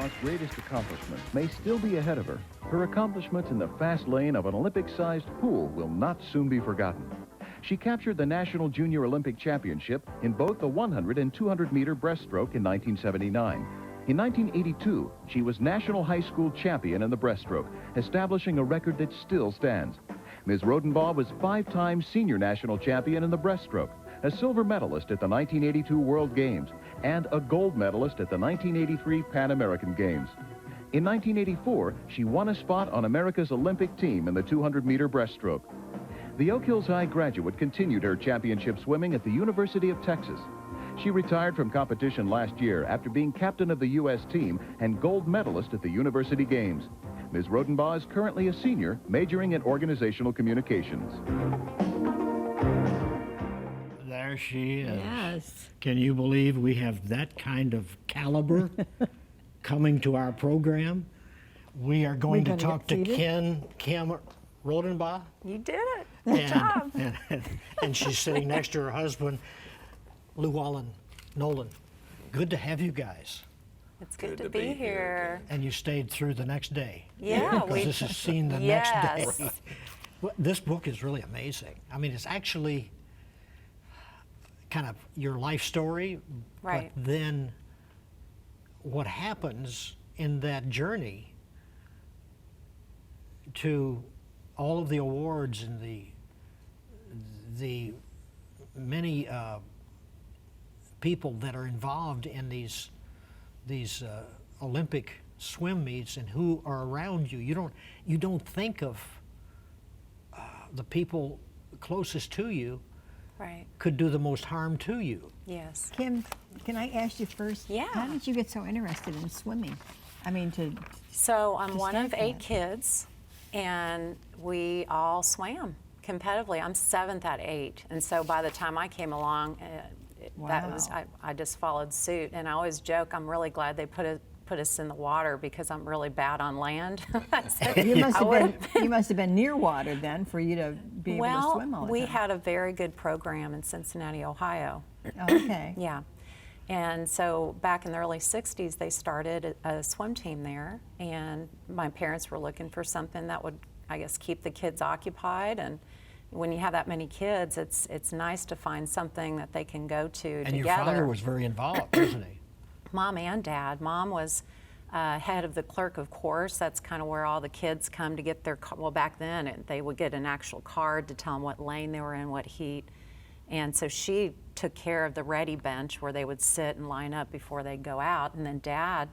Rhodenbaugh's greatest accomplishments may still be ahead of her, her accomplishments in the fast lane of an Olympic-sized pool will not soon be forgotten. She captured the National Junior Olympic Championship in both the 100 and 200-meter breaststroke in 1979. In 1982, she was National High School Champion in the breaststroke, establishing a record that still stands. Ms. Rhodenbaugh was 5-time Senior National Champion in the breaststroke, a silver medalist at the 1982 World Games, and a gold medalist at the 1983 Pan American Games. In 1984, she won a spot on America's Olympic team in the 200-meter breaststroke. The Oak Hills High graduate continued her championship swimming at the University of Texas. She retired from competition last year after being captain of the U.S. team and gold medalist at the University Games. Ms. Rhodenbaugh is currently a senior, majoring in organizational communications. There she is. Yes. Can you believe we have that kind of caliber coming to our program? We are going to talk to Kim Rhodenbaugh. You did it. Good job. And she's sitting next to her husband, Lewallen, Nolan. Good to have you guys. It's good to be here. And you stayed through the next day. Yeah. Because this is seen the next day. Well, this book is really amazing. I mean, it's actually kind of your life story, right. But then what happens in that journey to all of the awards and the many people that are involved in these Olympic swim meets and who are around you. You don't think of the people closest to you. Right. Could do the most harm to you. Yes. Kim, can I ask you first? Yeah. How did you get so interested in swimming? I mean, So I'm one of 8 kids, and we all swam competitively. I'm 7th at 8, and so by the time I came along, I just followed suit. And I always joke, I'm really glad they put us in the water because I'm really bad on land. You must have been near water then for you to be able to swim all the time. We had a very good program in Cincinnati, Ohio. Oh, okay. Yeah. And so back in the early 60s, they started a swim team there, and my parents were looking for something that would, I guess, keep the kids occupied. And when you have that many kids, it's nice to find something that they can go to and together. Your father was very involved, wasn't he? Mom and Dad. Mom was head of the clerk of course. That's kind of where all the kids come to get their, well, back then they would get an actual card to tell them what lane they were in, what heat. And so she took care of the ready bench where they would sit and line up before they'd go out. And then Dad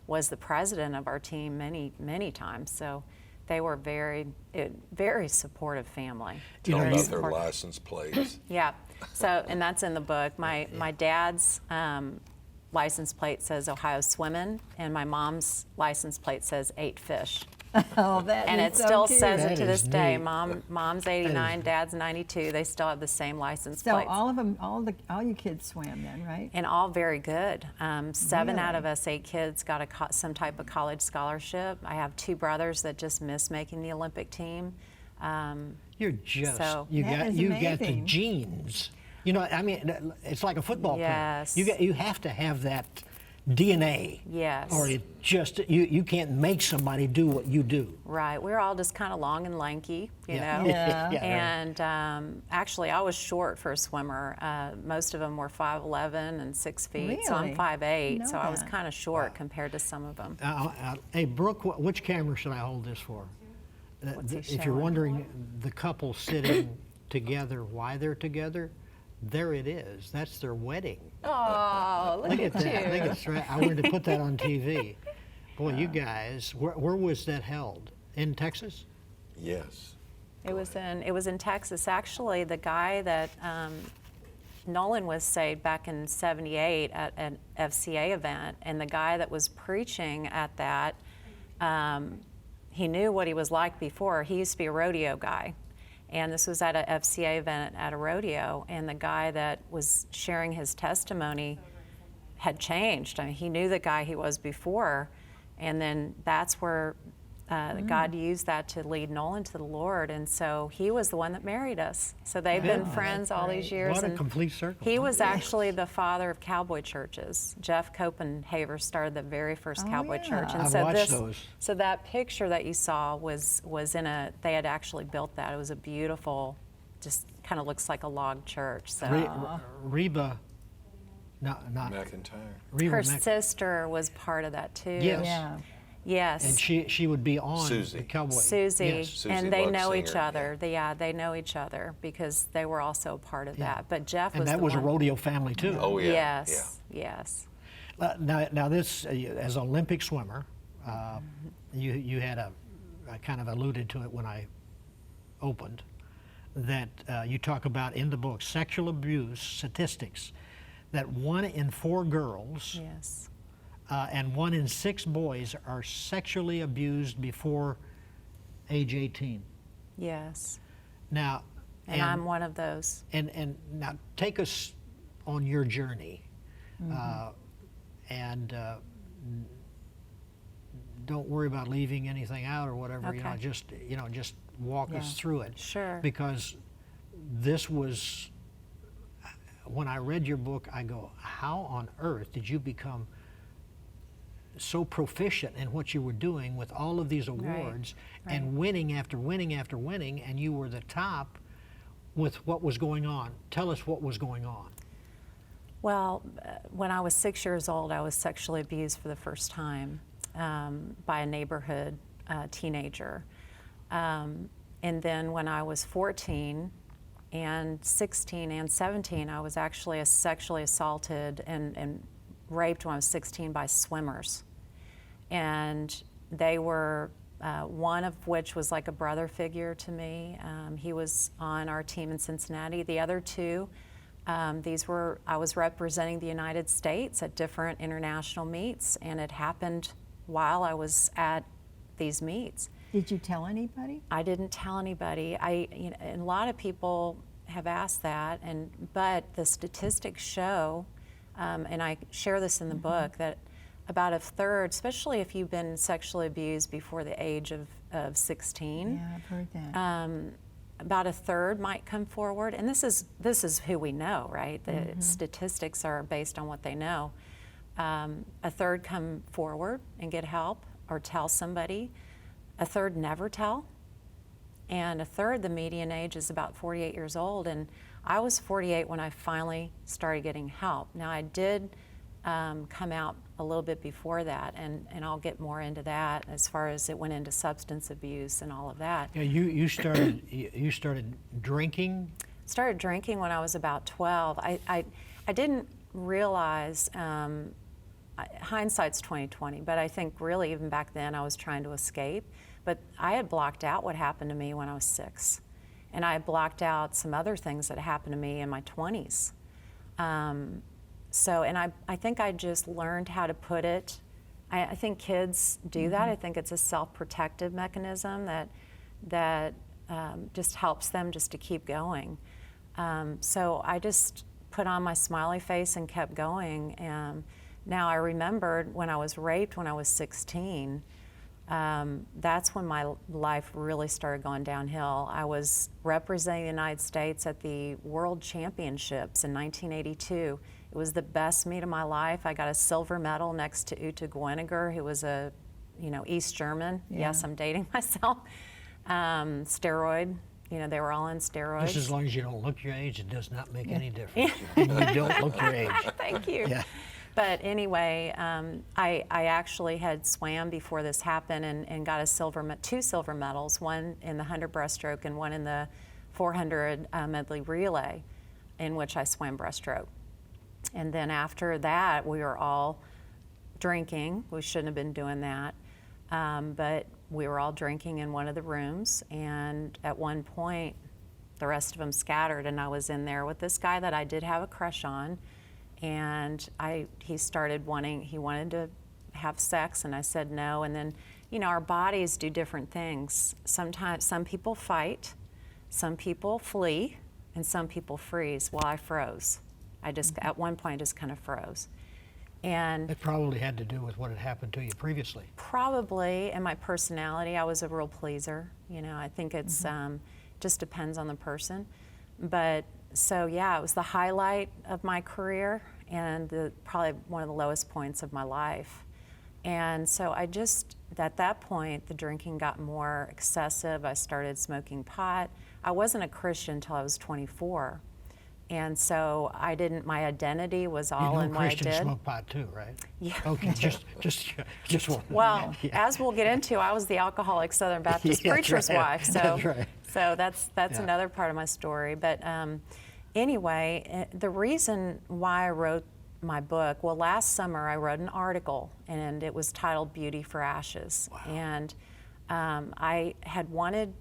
was the president of our team many, many times. So they were very supportive family. Tell them about their license plates. Yeah. So, and that's in the book. My dad's license plate says Ohio Swimmin', and my mom's license plate says 8 Fish. Oh, that and is it so still cute. says it to That this is day. neat. Mom's 89, Dad's 92. They still have the same license So plates. all of them, all you kids swam then, right? And all very good. 7 out Really? of us 8 kids got some type of college scholarship. I have 2 brothers that just missed making the Olympic team. You're just, So- you That got is the amazing. genes. You know, I mean, it's like a football Yes. player. You have to have that DNA. Yes. Or it just, you can't make somebody do what you do. Right. We're all just kind of long and lanky, you Yeah. know. Yeah. And actually, I was short for a swimmer. Most of them were 5'11" and 6 feet. So I'm Really? 5'8", Know so I was that. kind of short compared to some of them. Hey, Brooke, which camera should I hold this for? What's he If you're showing? wondering the couple sitting together, why they're together, there it is. That's their wedding. Oh, Look at that. I think it's right. I wanted to put that on TV. Boy, you guys, where was that held? In Texas? Yes. It was in Texas. Actually, the guy that Nolan was saved back in '78 at an FCA event, and the guy that was preaching at that, he knew what he was like before. He used to be a rodeo guy. And this was at a FCA event at a rodeo, and the guy that was sharing his testimony had changed. I mean, he knew the guy he was before, and then that's where God used that to lead Nolan to the Lord, and so he was the one that married us. So they've been friends all these years. What a and complete circle. He was actually the father of cowboy churches. Jeff Copenhaver started the very first cowboy church, and I've so watched those. So that picture that you saw was in a. They had actually built that. It was a beautiful, just kind of looks like a log church. So Reba, not McIntyre. Reba her sister was part of that too. Yes. Yeah. Yes. And she would be on Susie. the cowboy. Susie, Yes. Susie and they Love know each singer, other. They know each other because they were also part of that. But Jeff And was that the was a one. rodeo family too. Oh, yeah. Yes, yes. Now this, as an Olympic swimmer, you had I kind of alluded to it when I opened, that you talk about in the book sexual abuse statistics, that 1 in 4 girls Yes. and 1 in 6 boys are sexually abused before age 18. Yes. Now, And I'm one of those. And now take us on your journey, and don't worry about leaving anything out or whatever. Okay. Just walk us through it. Sure. Because this was, when I read your book, I go, how on earth did you become so proficient in what you were doing with all of these awards and winning after winning after winning, and you were the top with what was going on? Tell us what was going on. Well, when I was 6 years old, I was sexually abused for the first time by a neighborhood teenager. And then when I was 14 and 16 and 17, I was actually sexually assaulted and raped when I was 16 by swimmers. And they were, one of which was like a brother figure to me. He was on our team in Cincinnati. The other two, I was representing the United States at different international meets, and it happened while I was at these meets. Did you tell anybody? I didn't tell anybody. And a lot of people have asked that, but the statistics show, and I share this in the book, that about a third, especially if you've been sexually abused before the age of 16, Yeah, I've heard that. about a third might come forward. And this is who we know, right? The statistics are based on what they know. A third come forward and get help or tell somebody. A third never tell. And a third, the median age is about 48 years old. And I was 48 when I finally started getting help. Now, I did come out a little bit before that, and I'll get more into that as far as it went into substance abuse and all of that. Yeah, you started drinking. Started drinking when I was about 12. I didn't realize, hindsight's 20/20, but I think really even back then I was trying to escape. But I had blocked out what happened to me when I was 6. And I had blocked out some other things that happened to me in my 20s. And I think I just learned how to put it. I think kids do that. I think it's a self-protective mechanism that just helps them just to keep going. So I just put on my smiley face and kept going. Now I remembered when I was raped when I was 16, that's when my life really started going downhill. I was representing the United States at the World Championships in 1982. It was the best meet of my life. I got a silver medal next to Ute Gweniger, who was a, East German. Yeah. Yes, I'm dating myself. Steroid. They were all on steroids. Just as long as you don't look your age, it does not make any difference. You don't look your age. Thank you. Yeah. But anyway, I actually had swam before this happened and got two silver medals, one in the 100 breaststroke and one in the 400 medley relay, in which I swam breaststroke. And then after that, we were all drinking. We shouldn't have been doing that. But we were all drinking in one of the rooms. And at one point, the rest of them scattered. And I was in there with this guy that I did have a crush on. And he wanted to have sex. And I said no. And then, our bodies do different things. Sometimes some people fight, some people flee, and some people freeze. Well, I froze. At one point, I just kind of froze. And It probably had to do with what had happened to you previously. probably, and my personality, I was a real pleaser. You know, I think it's just depends on the person. But so yeah, it was the highlight of my career and probably one of the lowest points of my life. And so I just, at that point, the drinking got more excessive. I started smoking pot. I wasn't a Christian until I was 24. And so my identity was all in what I did. Christians smoke pot too, right? Yeah. Okay, just one. Well, as we'll get into, I was the alcoholic Southern Baptist Yeah, preacher's right. wife. So That's right. So that's Yeah. another part of my story. But anyway, the reason why I wrote my book, well, last summer I wrote an article, and it was titled Beauty for Ashes. Wow. And I had wanted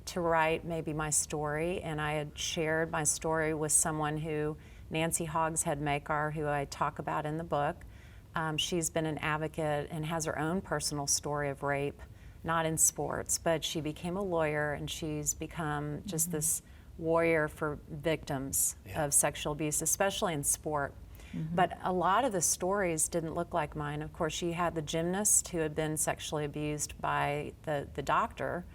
to write maybe my story, and I had shared my story with someone Nancy Hogshead Makar, who I talk about in the book. She's been an advocate and has her own personal story of rape, not in sports, but she became a lawyer, and she's become just this warrior for victims of sexual abuse, especially in sport. But a lot of the stories didn't look like mine. Of course, she had the gymnast who had been sexually abused by the doctor,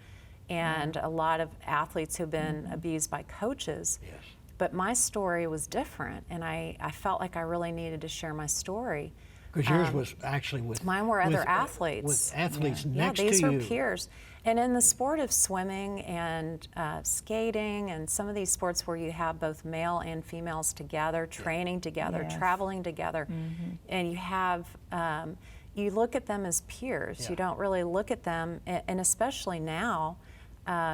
and a lot of athletes who've been abused by coaches. Yes. But my story was different, and I felt like I really needed to share my story. Because yours was actually with... Mine were other with, athletes. With athletes next these to were you. peers. And in the sport of swimming and skating and some of these sports where you have both male and females together, training together, Yes. traveling together, and you have, you look at them as peers. Yeah. You don't really look at them, and especially now,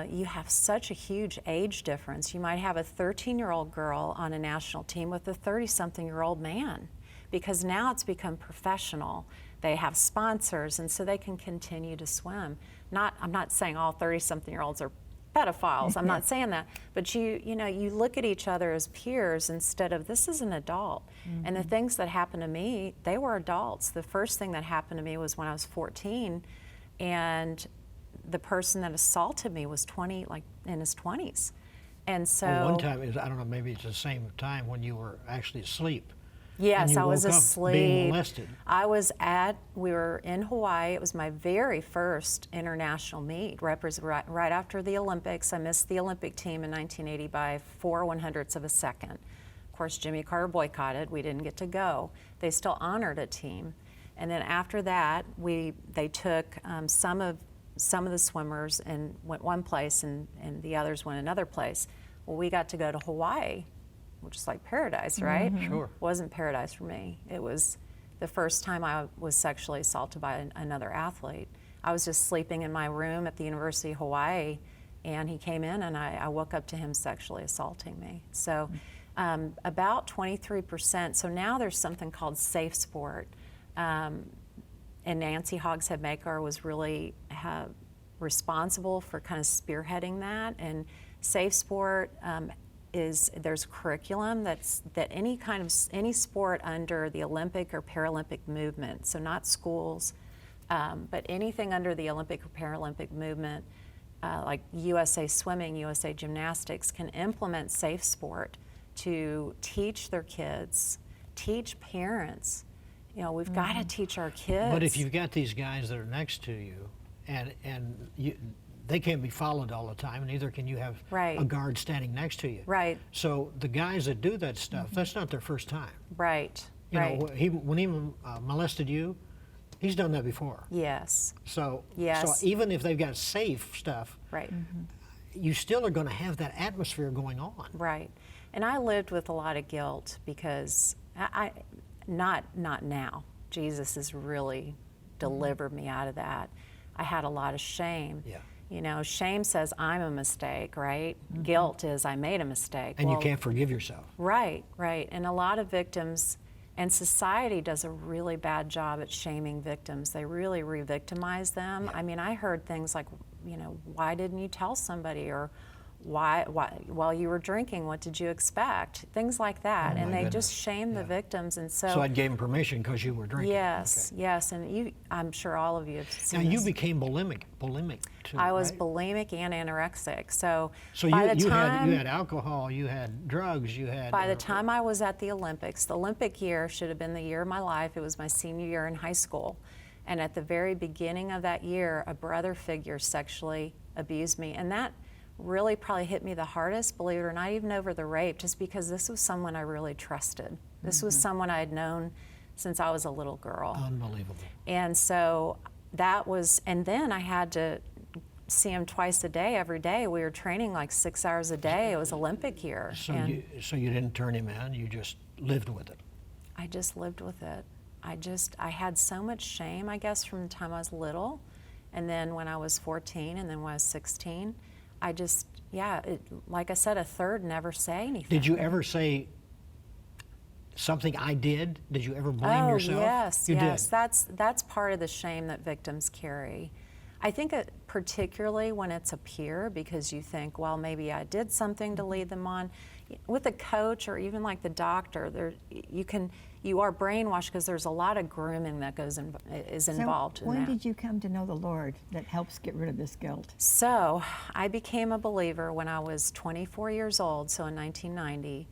you have such a huge age difference. You might have a 13-year-old girl on a national team with a 30-something-year-old man, because now it's become professional. They have sponsors, and so they can continue to swim. I'm not saying all 30-something-year-olds are pedophiles. I'm not saying that, but you look at each other as peers instead of this is an adult. And the things that happened to me, they were adults. The first thing that happened to me was when I was 14, and the person that assaulted me was 20, like in his 20s. And so Well, one time, I don't know, maybe it's the same time when you were actually asleep. yes, and you I was woke up asleep. being molested. We were in Hawaii. It was my very first international meet, right after the Olympics. I missed the Olympic team in 1980 by 4/100ths of a second. Of course, Jimmy Carter boycotted. We didn't get to go. They still honored a team. And then after that, they took some of the swimmers and went one place, and the others went another place. Well, we got to go to Hawaii, which is like paradise, right? Sure. Wasn't paradise for me. It was the first time I was sexually assaulted by another athlete. I was just sleeping in my room at the University of Hawaii, and he came in, and I woke up to him sexually assaulting me. So about 23%. So now there's something called safe sport. And Nancy Hogshead Makar was really responsible for kind of spearheading that. And safe sport there's a curriculum that any sport under the Olympic or Paralympic movement, so not schools, but anything under the Olympic or Paralympic movement, like USA Swimming, USA Gymnastics, can implement safe sport to teach their kids, teach parents. We've got to teach our kids. But if you've got these guys that are next to you, and they can't be followed all the time, and neither can you have Right. a guard standing next to you. Right. So the guys that do that stuff, that's not their first time. Right. You right. know, when he molested you, he's done that before. Yes. So, Yes. so even if they've got safe stuff, Right. you still are going to have that atmosphere going on. Right. And I lived with a lot of guilt because not now. Jesus has really delivered me out of that. I had a lot of shame. Yeah. Shame says I'm a mistake, right? Guilt is I made a mistake. And you can't forgive yourself. Right, right. And a lot of victims, and society does a really bad job at shaming victims. They really re-victimize them. Yeah. I mean, I heard things like, why didn't you tell somebody? Or why, while you were drinking, what did you expect? Things like that. Oh, And my they goodness. just shame the victims. And So I gave him permission because you were drinking. yes, Okay. yes. And I'm sure all of you have Now seen you this. became bulimic too. I was right? bulimic and anorexic. So, So by you, the you time, had alcohol, you had drugs, you had. by the time I was at the Olympics, the Olympic year should have been the year of my life. It was my senior year in high school. And at the very beginning of that year, a brother figure sexually abused me. And that really probably hit me the hardest, believe it or not, even over the rape, just because this was someone I really trusted. This was someone I had known since I was a little girl. Unbelievable. And so that was, and then I had to see him twice a day, every day. We were training like 6 hours a day. It was Olympic year. So and you didn't turn him in, you just lived with it. I just lived with it. I had so much shame, I guess, from the time I was little. And then when I was 14 and then when I was 16, I just, like I said, a third never say anything. Did you ever say something I did? Did you ever blame yourself? Yes, You yes. did. That's part of the shame that victims carry. I think particularly when it's a peer, because you think, well, maybe I did something to lead them on. With a coach or even like the doctor, you are brainwashed because there's a lot of grooming that is involved in when that. did you come to know the Lord that helps get rid of this guilt? So I became a believer when I was 24 years old, so in 1990,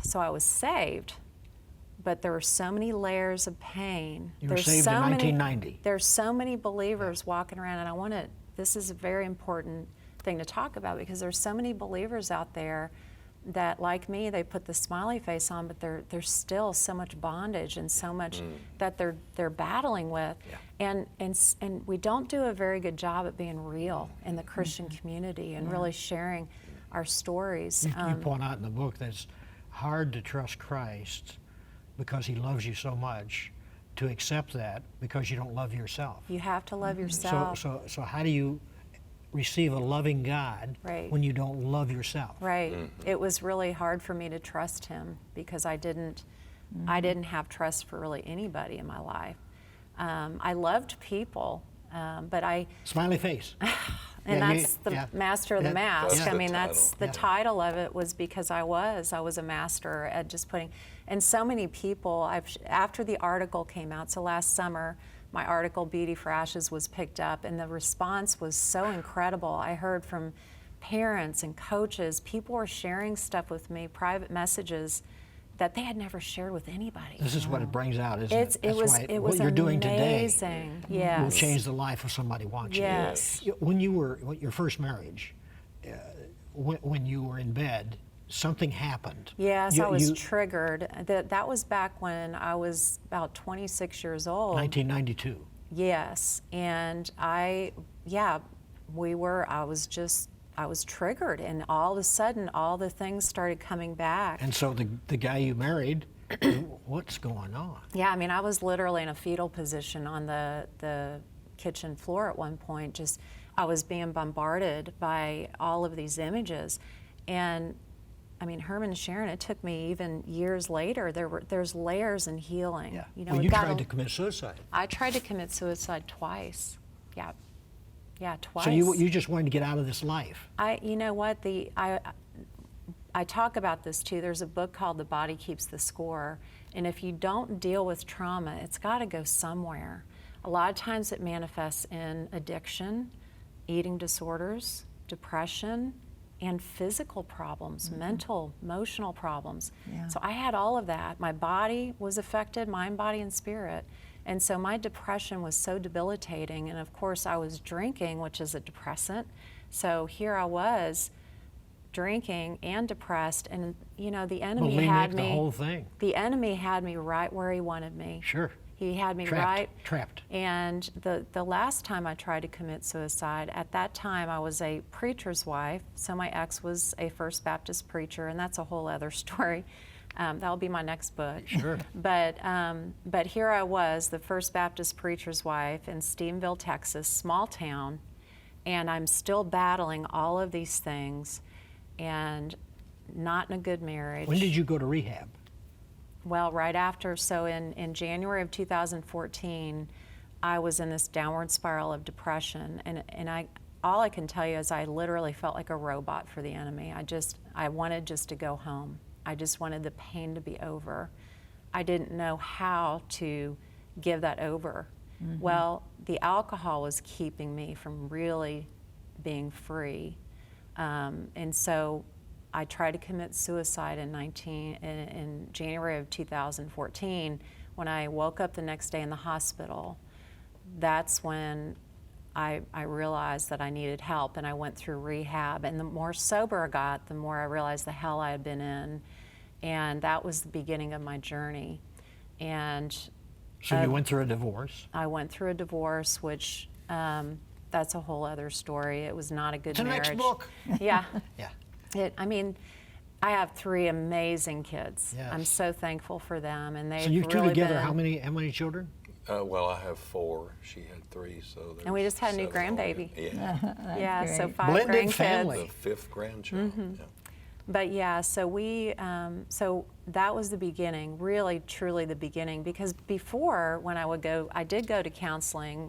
so I was saved, but there were so many layers of pain. You were saved in 1990. There's so many believers walking around, and this is a very important thing to talk about because there's so many believers out there that, like me, they put the smiley face on, but there's still so much bondage and so much that they're battling with, and we don't do a very good job at being real in the Christian community and really sharing our stories. You point out in the book that it's hard to trust Christ because he loves you so much, to accept that because you don't love yourself. You have to love yourself. So how do you receive a loving God when you don't love yourself? Right. It was really hard for me to trust him because I didn't have trust for really anybody in my life. I loved people, but Smiley face. and that's the master of the mask. That's I the mean, that's the title of it, was because I was a master at just putting, and so many people, after the article came out, so last summer, my article, Beauty for Ashes, was picked up, and the response was so incredible. I heard from parents and coaches, people were sharing stuff with me, private messages that they had never shared with anybody. This is what it brings out, isn't it? It was what you're doing today amazing. Yes. will change the life of somebody watching. Yes. When you were, your first marriage, when you were in bed, something happened. Yes, I was triggered. That was back when I was about 26 years old. 1992. Yes, and I was triggered, and all of a sudden, all the things started coming back. And so the guy you married, what's going on? Yeah, I mean, I was literally in a fetal position on the kitchen floor at one point. I was being bombarded by all of these images, and I mean, Herman and Sharron, it took me even years later. There's layers in healing. Yeah. You know, well, you tried to commit suicide. I tried to commit suicide twice. Yeah. Yeah, twice. So you just wanted to get out of this life. You know what? I talk about this too. There's a book called The Body Keeps the Score. And if you don't deal with trauma, it's got to go somewhere. A lot of times it manifests in addiction, eating disorders, depression, and physical problems, mental, emotional problems. Yeah. So I had all of that. My body was affected, mind, body, and spirit. And so my depression was so debilitating. And of course I was drinking, which is a depressant. So here I was drinking and depressed, and you know, the enemy had me. The whole thing. The enemy had me right where he wanted me. Sure. He had me Trapped. And the last time I tried to commit suicide, at that time I was a preacher's wife. So my ex was a First Baptist preacher, and that's a whole other story. That'll be my next book. Sure. But here I was, the First Baptist preacher's wife in Stephenville, Texas, small town, and I'm still battling all of these things, and not in a good marriage. When did you go to rehab? Well, right after, so in January of 2014, I was in this downward spiral of depression, and all I can tell you is I literally felt like a robot for the enemy. I wanted just to go home. I just wanted the pain to be over. I didn't know how to give that over. Well, the alcohol was keeping me from really being free. And so I tried to commit suicide in January of 2014. When I woke up the next day in the hospital, that's when I realized that I needed help, and I went through rehab. And the more sober I got, the more I realized the hell I had been in. And that was the beginning of my journey. And So you went through a divorce? I went through a divorce, which that's a whole other story. It was not a good It's the marriage. next book. Yeah. Yeah. I mean, I have 3 amazing kids. Yes. I'm so thankful for them, and they've So you two really together, been, how many children? Well, I have 4. She had 3, so there's And we just had a new 7 grandbaby. altogether. Yeah, yeah, so great. 5 Blended grandkids. family. the 5th grandchild. Yeah. But yeah, so so that was the beginning, really, truly the beginning. Because before, when I did go to counseling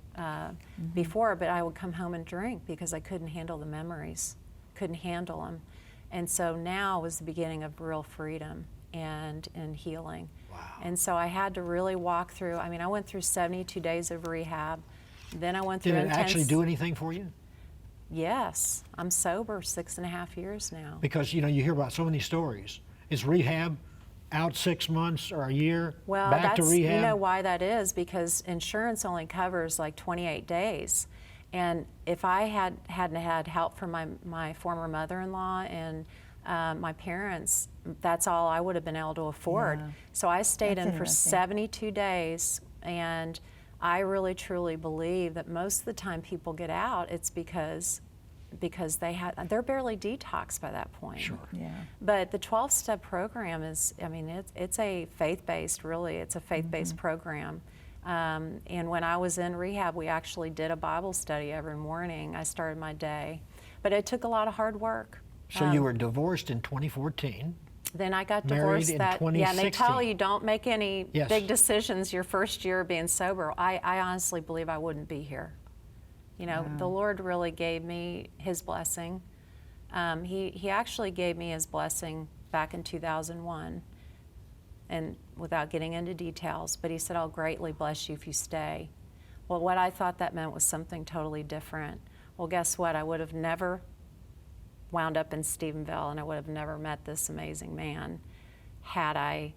before, but I would come home and drink because I couldn't handle the memories, couldn't handle them. And so now was the beginning of real freedom and healing. Wow. And so I had to really walk through. I mean, I went through 72 days of rehab. Then I went through Did it intense. actually do anything for you? Yes, I'm sober 6.5 years now. Because you hear about so many stories. Is rehab out 6 months or a year? Well, back to that's, rehab? you know why that is, because insurance only covers like 28 days. And if I hadn't had help from my former mother-in-law and my parents, that's all I would have been able to afford. Yeah. So I stayed That's in for interesting. 72 days, and I really truly believe that most of the time people get out, it's because they're barely detoxed by that point. Sure. Yeah. But the 12-step program is, I mean, it's a faith-based, really, it's a faith-based program. And when I was in rehab, we actually did a Bible study every morning. I started my day. But it took a lot of hard work. So you were divorced in 2014. Then I got Married divorced in yeah, and they tell 2016. you don't make any Yes. big decisions your first year of being sober. I honestly believe I wouldn't be here. You know, the Lord really gave me his blessing. He actually gave me his blessing back in 2001, and without getting into details, but he said, I'll greatly bless you if you stay. Well, what I thought that meant was something totally different. Well, guess what? I would have never wound up in Stephenville, and I would have never met this amazing man had I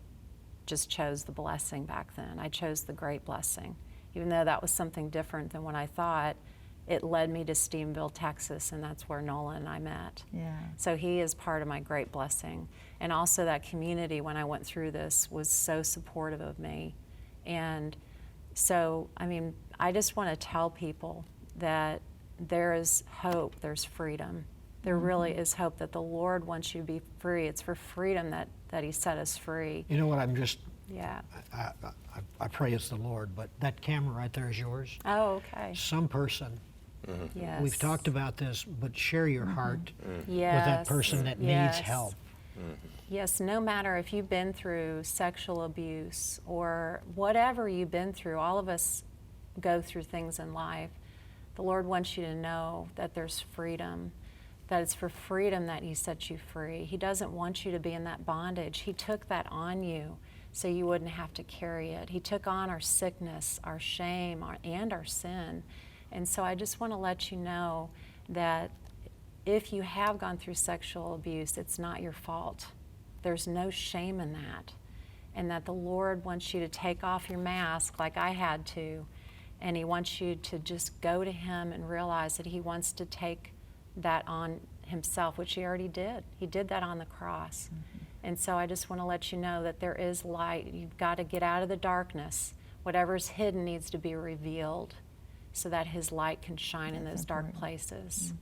just chose the blessing back then. I chose the great blessing. Even though that was something different than what I thought, it led me to Stephenville, Texas, and that's where Nolan and I met. Yeah. So he is part of my great blessing. And also that community, when I went through this, was so supportive of me. And so, I mean, I just want to tell people that there is hope, there's freedom. There really is hope, that the Lord wants you to be free. It's for freedom that he set us free. You know what, I'm just, Yeah. I pray it's the Lord, but that camera right there is yours. Oh, okay. Some person, Yes. we've talked about this, but share your heart with Yes. that person that Yes. needs help. Yes, no matter if you've been through sexual abuse or whatever you've been through, all of us go through things in life. The Lord wants you to know that there's freedom, that it's for freedom that he sets you free. He doesn't want you to be in that bondage. He took that on you so you wouldn't have to carry it. He took on our sickness, our shame, and our sin. And so I just want to let you know that if you have gone through sexual abuse, it's not your fault. There's no shame in that. And that the Lord wants you to take off your mask like I had to, and he wants you to just go to him and realize that he wants to take that on himself, which he already did. He did that on the cross. And so I just want to let you know that there is light. You've got to get out of the darkness. Whatever's hidden needs to be revealed so that his light can shine in those dark places.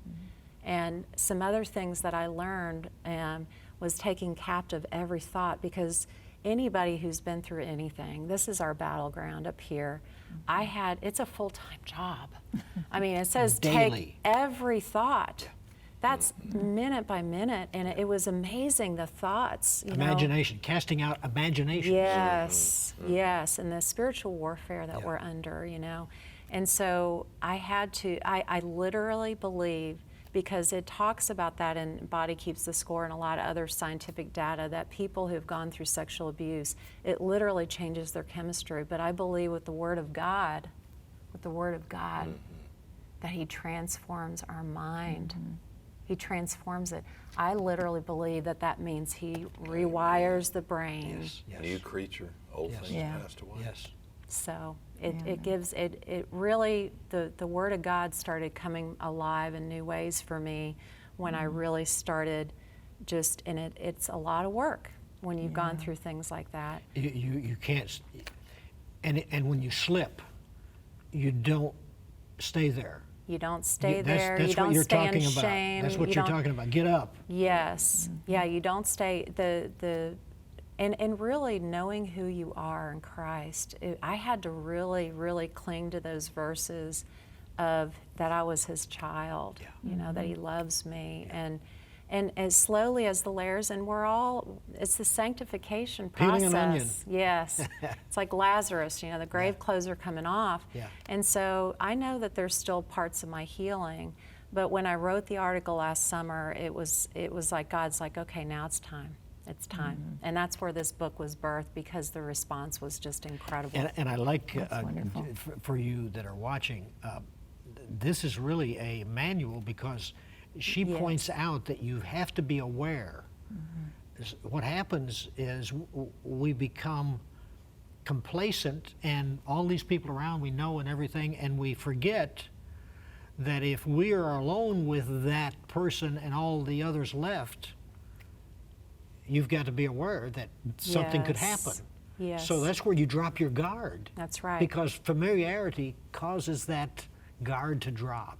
And some other things that I learned was taking captive every thought, because anybody who's been through anything, this is our battleground up here. It's a full-time job. I mean, it says Daily. take every thought. That's minute by minute, and it was amazing, the thoughts. You know. Imagination, casting out imagination. Yes, yes, and the spiritual warfare that Yeah. we're under, you know. And so I had to, I literally believe, because it talks about that in Body Keeps the Score and a lot of other scientific data, that people who've gone through sexual abuse, it literally changes their chemistry. But I believe with the Word of God, that He transforms our mind. He transforms it. I literally believe that that means He rewires the brain. Yes, yes. New creature, old Yes. things Yeah. passed away. Yes. So it gives, it really, the Word of God started coming alive in new ways for me when I really started just, and it's a lot of work when you've gone through things like that. You can't, and when you slip, you don't stay there. You don't stay That's- there, that's you what don't you're stay in talking about. shame. That's what you you're don't- talking about. Get up. Yes, yeah, you don't stay, and really knowing who you are in Christ, I had to really, really cling to those verses of that I was His child, you know, that He loves me, and as slowly as the layers, and it's the sanctification process. Peeling an onion. Yes, it's like Lazarus, you know, the grave clothes are coming off, Yeah. and so I know that there's still parts of my healing, but when I wrote the article last summer, it was like God's like, okay, now it's time. It's time. And that's where this book was birthed, because the response was just incredible. And I like, wonderful. for you that are watching, this is really a manual, because she Yes. points out that you have to be aware. What happens is we become complacent, and all these people around we know and everything, and we forget that if we are alone with that person and all the others left, you've got to be aware that something could Yes. happen. Yes. So that's where you drop your guard. That's right. Because familiarity causes that guard to drop.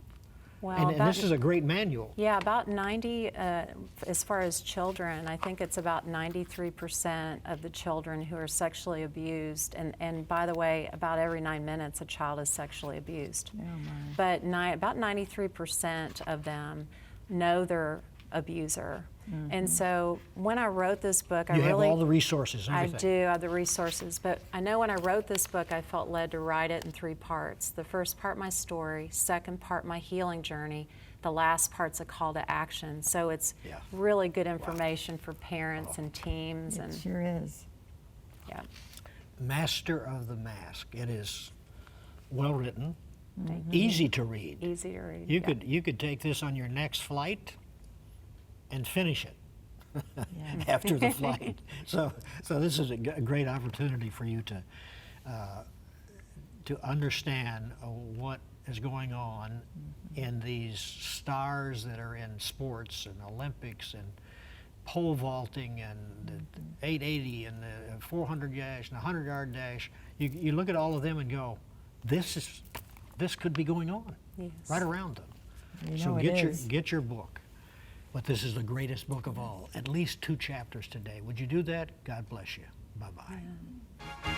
Well, And this is a great manual. Yeah, about 90, as far as children, I think it's about 93% of the children who are sexually abused. And by the way, about every 9 minutes, a child is sexually abused. Oh, my. But about 93% of them know their abuser. And so when I wrote this book, I You have really... all the resources, I everything. do have the resources, but I know when I wrote this book, I felt led to write it in 3 parts. The first part, my story. Second part, my healing journey. The last part's a call to action. So it's Yeah. really good information for parents and teams. It And sure is. yeah, Master of the Mask. It is well written, thank easy to read. you. Easy to read. You yeah. could take this on your next flight and finish it Yeah. after the flight. So this is a great opportunity for you to understand what is going on in these stars that are in sports and Olympics and pole vaulting and the 880 and the 400 dash and the 100-yard dash. You look at all of them and go, this could be going on Yes. right around them. You So know it is. get your book. But this is the greatest book of all. At least 2 chapters today. Would you do that? God bless you. Bye-bye.